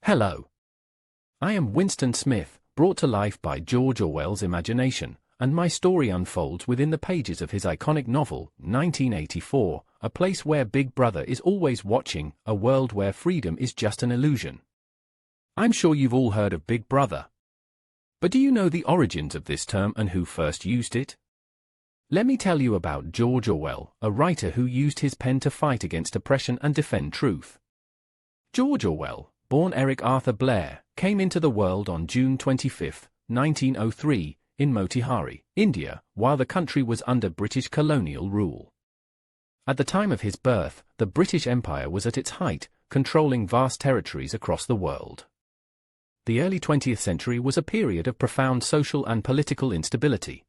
Hello. I am Winston Smith, brought to life by George Orwell's imagination, and my story unfolds within the pages of his iconic novel, 1984, a place where Big Brother is always watching, a world where freedom is just an illusion. I'm sure you've all heard of Big Brother. But do you know the origins of this term and who first used it? Let me tell you about George Orwell, a writer who used his pen to fight against oppression and defend truth. George Orwell, born Eric Arthur Blair, came into the world on June 25, 1903, in Motihari, India, while the country was under British colonial rule. At the time of his birth, the British Empire was at its height, controlling vast territories across the world. The early 20th century was a period of profound social and political instability.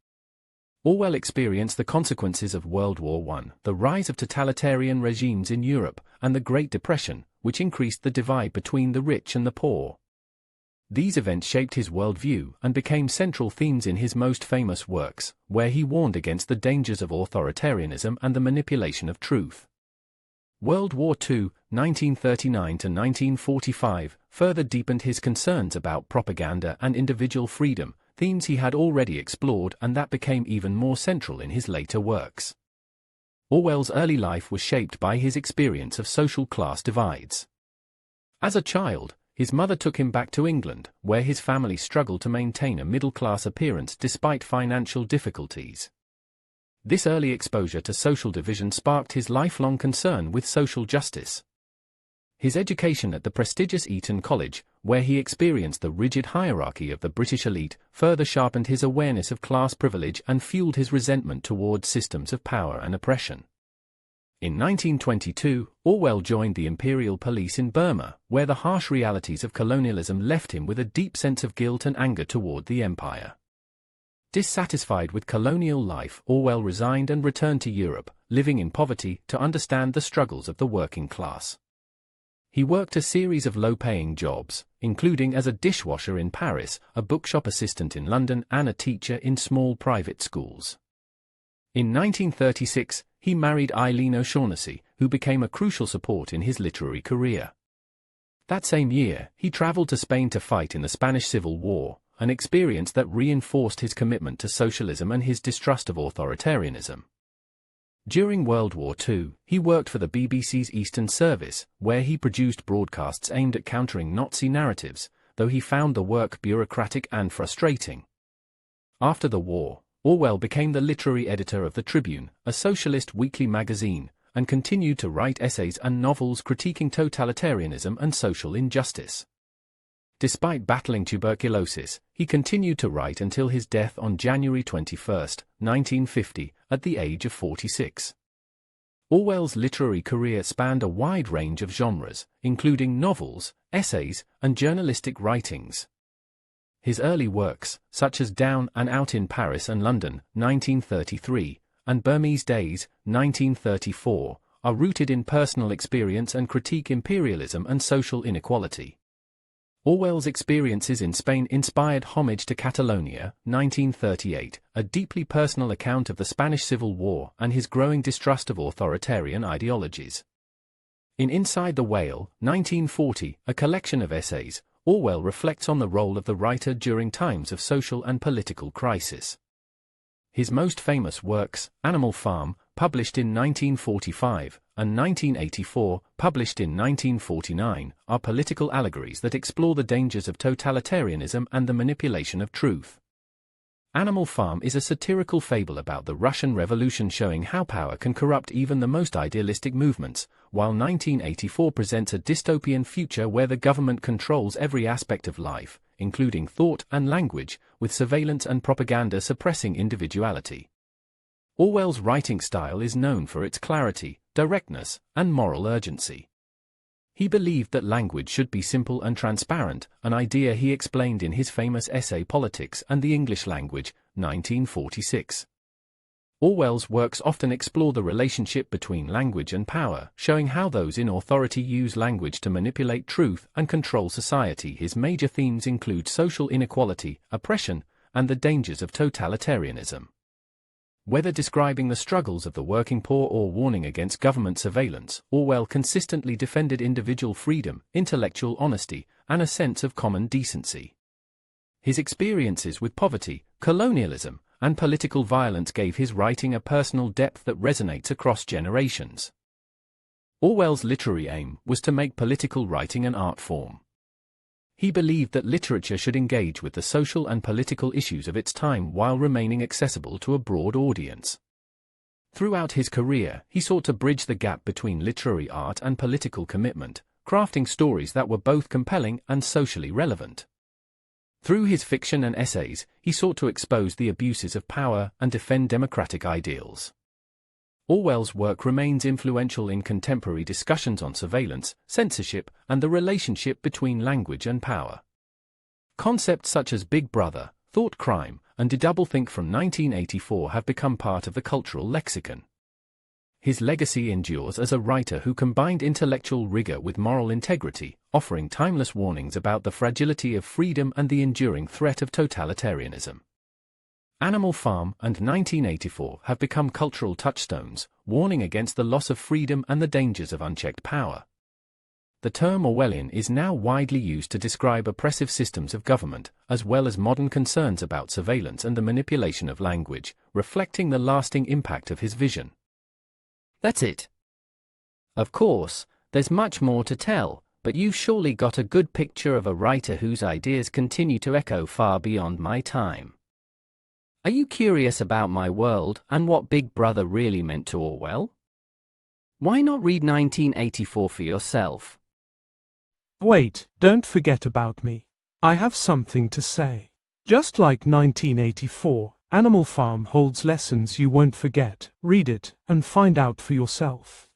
Orwell experienced the consequences of World War I, the rise of totalitarian regimes in Europe, and the Great Depression, which increased the divide between the rich and the poor. These events shaped his worldview and became central themes in his most famous works, where he warned against the dangers of authoritarianism and the manipulation of truth. World War II, 1939 to 1945, further deepened his concerns about propaganda and individual freedom, themes he had already explored and that became even more central in his later works. Orwell's early life was shaped by his experience of social class divides. As a child, his mother took him back to England, where his family struggled to maintain a middle-class appearance despite financial difficulties. This early exposure to social division sparked his lifelong concern with social justice. His education at the prestigious Eton College, where he experienced the rigid hierarchy of the British elite, further sharpened his awareness of class privilege and fueled his resentment towards systems of power and oppression. In 1922, Orwell joined the Imperial Police in Burma, where the harsh realities of colonialism left him with a deep sense of guilt and anger toward the empire. Dissatisfied with colonial life, Orwell resigned and returned to Europe, living in poverty, to understand the struggles of the working class. He worked a series of low-paying jobs, including as a dishwasher in Paris, a bookshop assistant in London, and a teacher in small private schools. In 1936, he married Eileen O'Shaughnessy, who became a crucial support in his literary career. That same year, he traveled to Spain to fight in the Spanish Civil War, an experience that reinforced his commitment to socialism and his distrust of authoritarianism. During World War II, he worked for the BBC's Eastern Service, where he produced broadcasts aimed at countering Nazi narratives, though he found the work bureaucratic and frustrating. After the war, Orwell became the literary editor of the Tribune, a socialist weekly magazine, and continued to write essays and novels critiquing totalitarianism and social injustice. Despite battling tuberculosis, he continued to write until his death on January 21, 1950, at the age of 46. Orwell's literary career spanned a wide range of genres, including novels, essays, and journalistic writings. His early works, such as Down and Out in Paris and London, 1933, and Burmese Days, 1934, are rooted in personal experience and critique imperialism and social inequality. Orwell's experiences in Spain inspired Homage to Catalonia, 1938, a deeply personal account of the Spanish Civil War and his growing distrust of authoritarian ideologies. In Inside the Whale, 1940, a collection of essays, Orwell reflects on the role of the writer during times of social and political crisis. His most famous works, Animal Farm, published in 1945, and 1984, published in 1949, are political allegories that explore the dangers of totalitarianism and the manipulation of truth. Animal Farm is a satirical fable about the Russian Revolution showing how power can corrupt even the most idealistic movements, while 1984 presents a dystopian future where the government controls every aspect of life, including thought and language, with surveillance and propaganda suppressing individuality. Orwell's writing style is known for its clarity, directness, and moral urgency. He believed that language should be simple and transparent, an idea he explained in his famous essay Politics and the English Language, 1946. Orwell's works often explore the relationship between language and power, showing how those in authority use language to manipulate truth and control society. His major themes include social inequality, oppression, and the dangers of totalitarianism. Whether describing the struggles of the working poor or warning against government surveillance, Orwell consistently defended individual freedom, intellectual honesty, and a sense of common decency. His experiences with poverty, colonialism, and political violence gave his writing a personal depth that resonates across generations. Orwell's literary aim was to make political writing an art form. He believed that literature should engage with the social and political issues of its time while remaining accessible to a broad audience. Throughout his career, he sought to bridge the gap between literary art and political commitment, crafting stories that were both compelling and socially relevant. Through his fiction and essays, he sought to expose the abuses of power and defend democratic ideals. Orwell's work remains influential in contemporary discussions on surveillance, censorship, and the relationship between language and power. Concepts such as Big Brother, thought crime, and doublethink from 1984 have become part of the cultural lexicon. His legacy endures as a writer who combined intellectual rigor with moral integrity, offering timeless warnings about the fragility of freedom and the enduring threat of totalitarianism. Animal Farm and 1984 have become cultural touchstones, warning against the loss of freedom and the dangers of unchecked power. The term Orwellian is now widely used to describe oppressive systems of government, as well as modern concerns about surveillance and the manipulation of language, reflecting the lasting impact of his vision. That's it. Of course, there's much more to tell, but you've surely got a good picture of a writer whose ideas continue to echo far beyond my time. Are you curious about my world and what Big Brother really meant to Orwell? Why not read 1984 for yourself? Wait, don't forget about me. I have something to say. Just like 1984, Animal Farm holds lessons you won't forget. Read it and find out for yourself.